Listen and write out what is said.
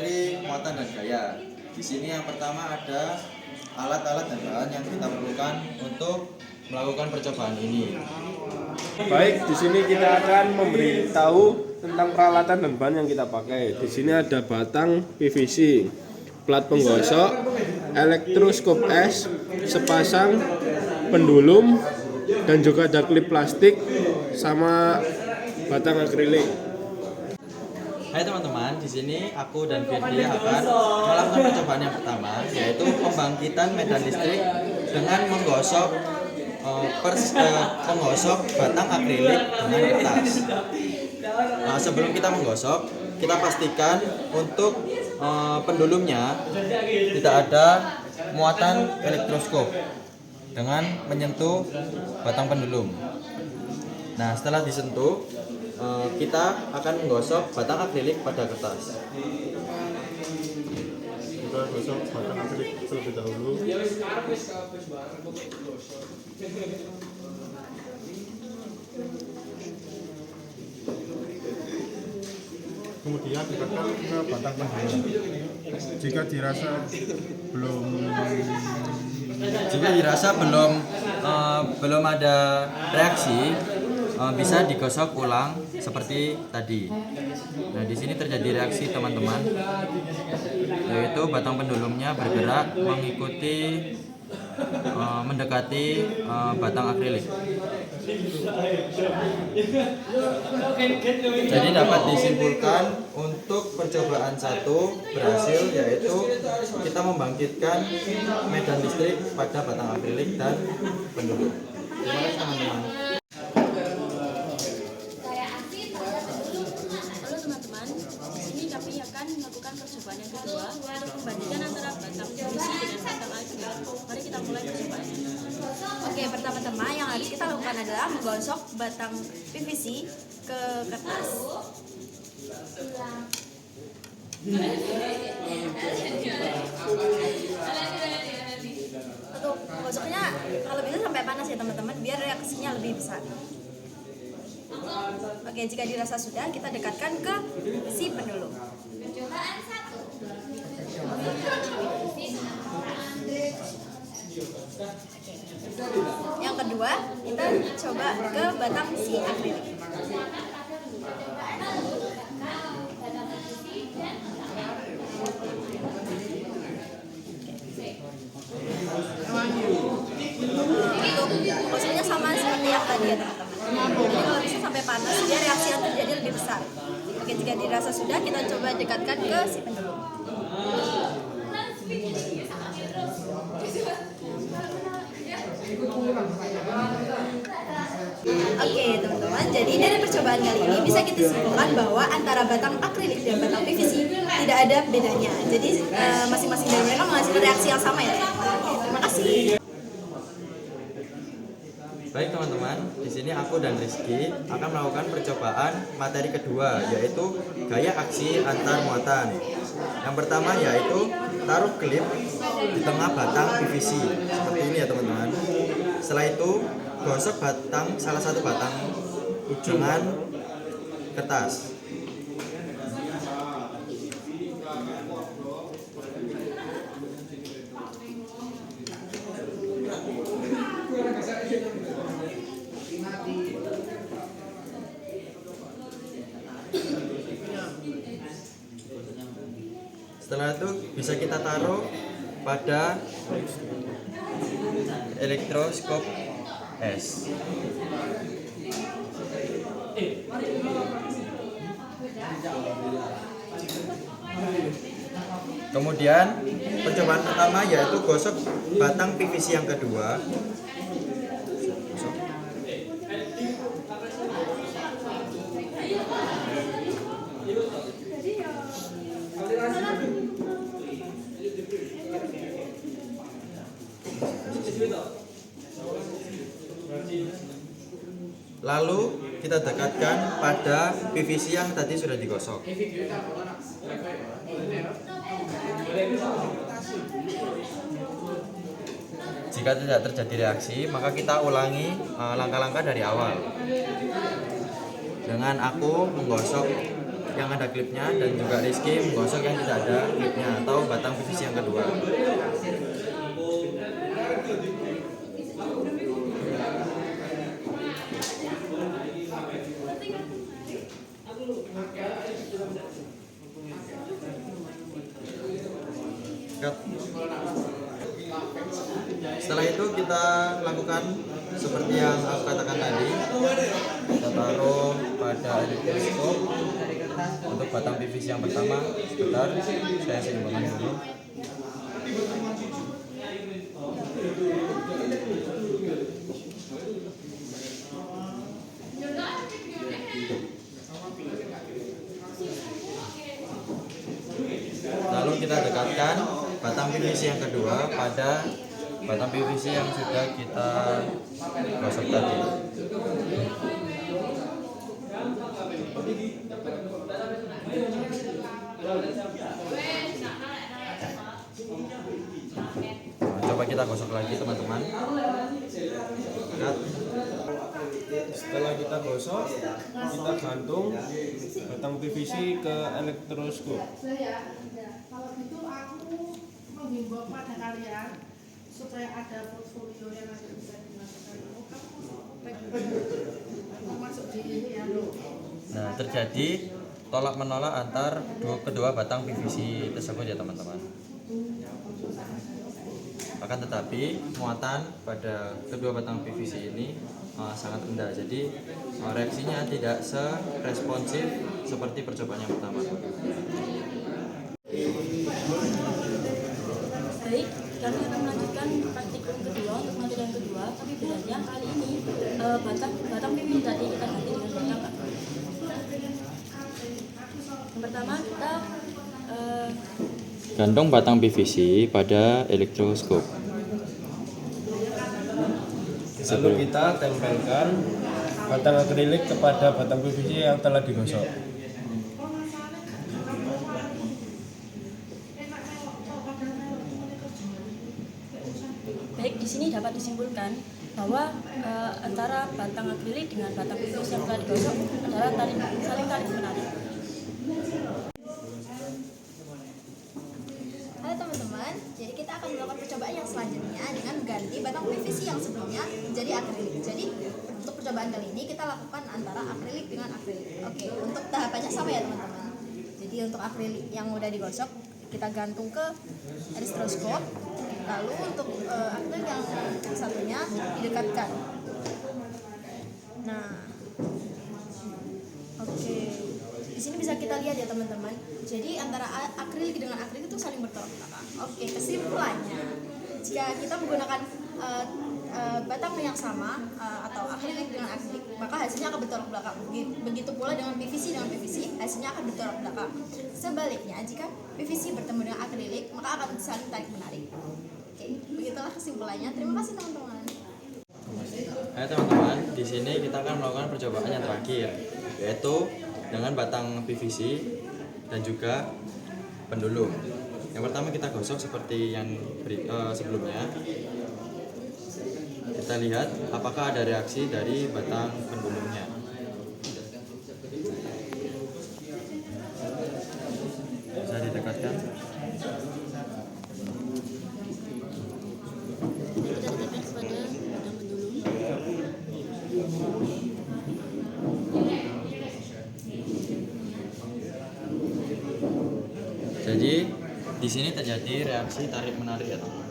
materi, muatan dan gaya. Di sini yang pertama ada alat-alat dan bahan yang kita perlukan untuk melakukan percobaan ini. Baik, di sini kita akan memberitahu tentang peralatan dan bahan yang kita pakai. Di sini ada batang PVC, plat penggosok, elektroskop es, sepasang pendulum, dan juga ada klip plastik sama batang akrilik. Hai teman-teman, di sini aku dan Firdi akan melakukan percobaan yang pertama, yaitu pembangkitan medan listrik dengan menggosok penggosok batang akrilik dengan kertas. Nah, sebelum kita menggosok, kita pastikan untuk pendulumnya tidak ada muatan elektroskop dengan menyentuh batang pendulum. Nah, setelah disentuh, kita akan menggosok batang akrilik pada kertas. Kita gosok batang akrilik terlebih dahulu. Kemudian dekatkan ke batang pendulum. Jika dirasa belum ada reaksi, bisa digosok ulang seperti tadi. Nah, di sini terjadi reaksi teman-teman, yaitu batang pendulumnya bergerak mendekati batang akrilik. Jadi dapat disimpulkan untuk percobaan 1 berhasil, yaitu kita membangkitkan medan listrik pada batang akrilik dan pendulum. Terima kasih teman-teman. Halo teman-teman, di sini kami akan melakukan percobaan yang kedua untuk membandingkan antara batang PVC dengan batang akrilik. Mari kita mulai percobaannya. Oke, pertama-tama yang harus kita lakukan adalah menggosok batang PVC ke kertas. Untuk menggosoknya kalau bisa sampai panas ya teman-teman, biar reaksinya lebih besar. Oke, jika dirasa sudah, kita dekatkan ke si pendulum. Yang kedua, kita coba ke batang si akrilik. Untuk menggosoknya sama seperti yang tadi ya teman-teman. Jadi kalau bisa sampai panas, biar reaksi yang terjadi lebih besar. Oke, jika dirasa sudah, kita coba dekatkan ke si pendulum. Oke teman-teman, jadi dari percobaan kali ini bisa kita simpulkan bahwa antara batang akrilik dan batang PVC tidak ada bedanya. Jadi masing-masing dari mereka menghasilkan reaksi yang sama ya. Terima kasih. Baik teman-teman, di sini aku dan Rizky akan melakukan percobaan materi kedua, yaitu gaya aksi antar muatan. Yang pertama yaitu taruh klip di tengah batang PVC seperti ini ya teman-teman. Setelah itu gosok salah satu batang dengan kertas. Setelah itu bisa kita taruh pada elektroskop es. Kemudian percobaan pertama yaitu gosok batang PVC yang kedua. Lalu kita dekatkan pada PVC yang tadi sudah digosok. Jika tidak terjadi reaksi, maka kita ulangi langkah-langkah dari awal. Dengan aku menggosok yang ada klipnya dan juga Rizky menggosok yang tidak ada klipnya atau batang PVC yang kedua. Cut. Setelah itu kita lakukan seperti yang aku katakan tadi, kita taruh pada elektroskop untuk batang PVC yang pertama. Sebentar, saya seimbangkan dulu. Lalu kita dekatkan batang PVC yang kedua pada batang PVC yang sudah kita gosok tadi. Nah, coba kita gosok lagi teman-teman. Lihat. Setelah kita gosok, kita gantung batang PVC ke elektroskop. Kalau gitu aku menghimbau pada kalian supaya ada portfolio yang nanti bisa dimasukkan. Kamu masuk di ini ya lo. Nah, terjadi tolak menolak antar kedua batang PVC tersebut ya teman-teman. Akan tetapi muatan pada kedua batang PVC ini sangat rendah, jadi reaksinya tidak seresponsif seperti percobaan yang pertama. Baik, kami akan melanjutkan praktikum kedua untuk materi yang kedua, tapi bedanya kali ini batang PVC tadi kita ganti dengan batang akrilik. Yang pertama kita Gantung batang PVC pada elektroskop. Lalu kita tempelkan batang akrilik kepada batang PVC yang telah digosok. baik di sini dapat disimpulkan bahwa antara batang akrilik dengan batang PVC yang telah digosok adalah saling tarik menarik. Halo teman-teman, jadi kita akan melakukan percobaan yang selanjutnya dengan mengganti batang PVC yang sebelumnya menjadi akrilik. Jadi untuk percobaan kali ini kita lakukan antara akrilik dengan akrilik. Oke, untuk tahapannya sama ya teman-teman. Jadi untuk akrilik yang udah digosok kita gantung ke elektroskop. Lalu untuk akrilik yang satunya didekatkan. Nah, oke. Di sini bisa kita lihat ya teman-teman. Jadi antara akrilik dengan akrilik itu saling bertolak belakang. Oke, kesimpulannya jika kita menggunakan batang yang sama atau akrilik dengan akrilik, maka hasilnya akan bertolak belakang. Begitu pula dengan PVC dengan PVC, hasilnya akan bertolak belakang. Sebaliknya, jika PVC bertemu dengan akrilik, maka akan saling tarik menarik. Oke, begitulah kesimpulannya. Terima kasih teman-teman. Ayo teman-teman, di sini kita akan melakukan percobaan yang terakhir, yaitu dengan batang PVC dan juga pendulum. Yang pertama kita gosok seperti yang sebelumnya. Kita lihat apakah ada reaksi dari batang pendulumnya. Bisa didekatkan. Kita dekatkan kepada batang pendulum. Jadi di sini terjadi reaksi tarik menarik ya teman.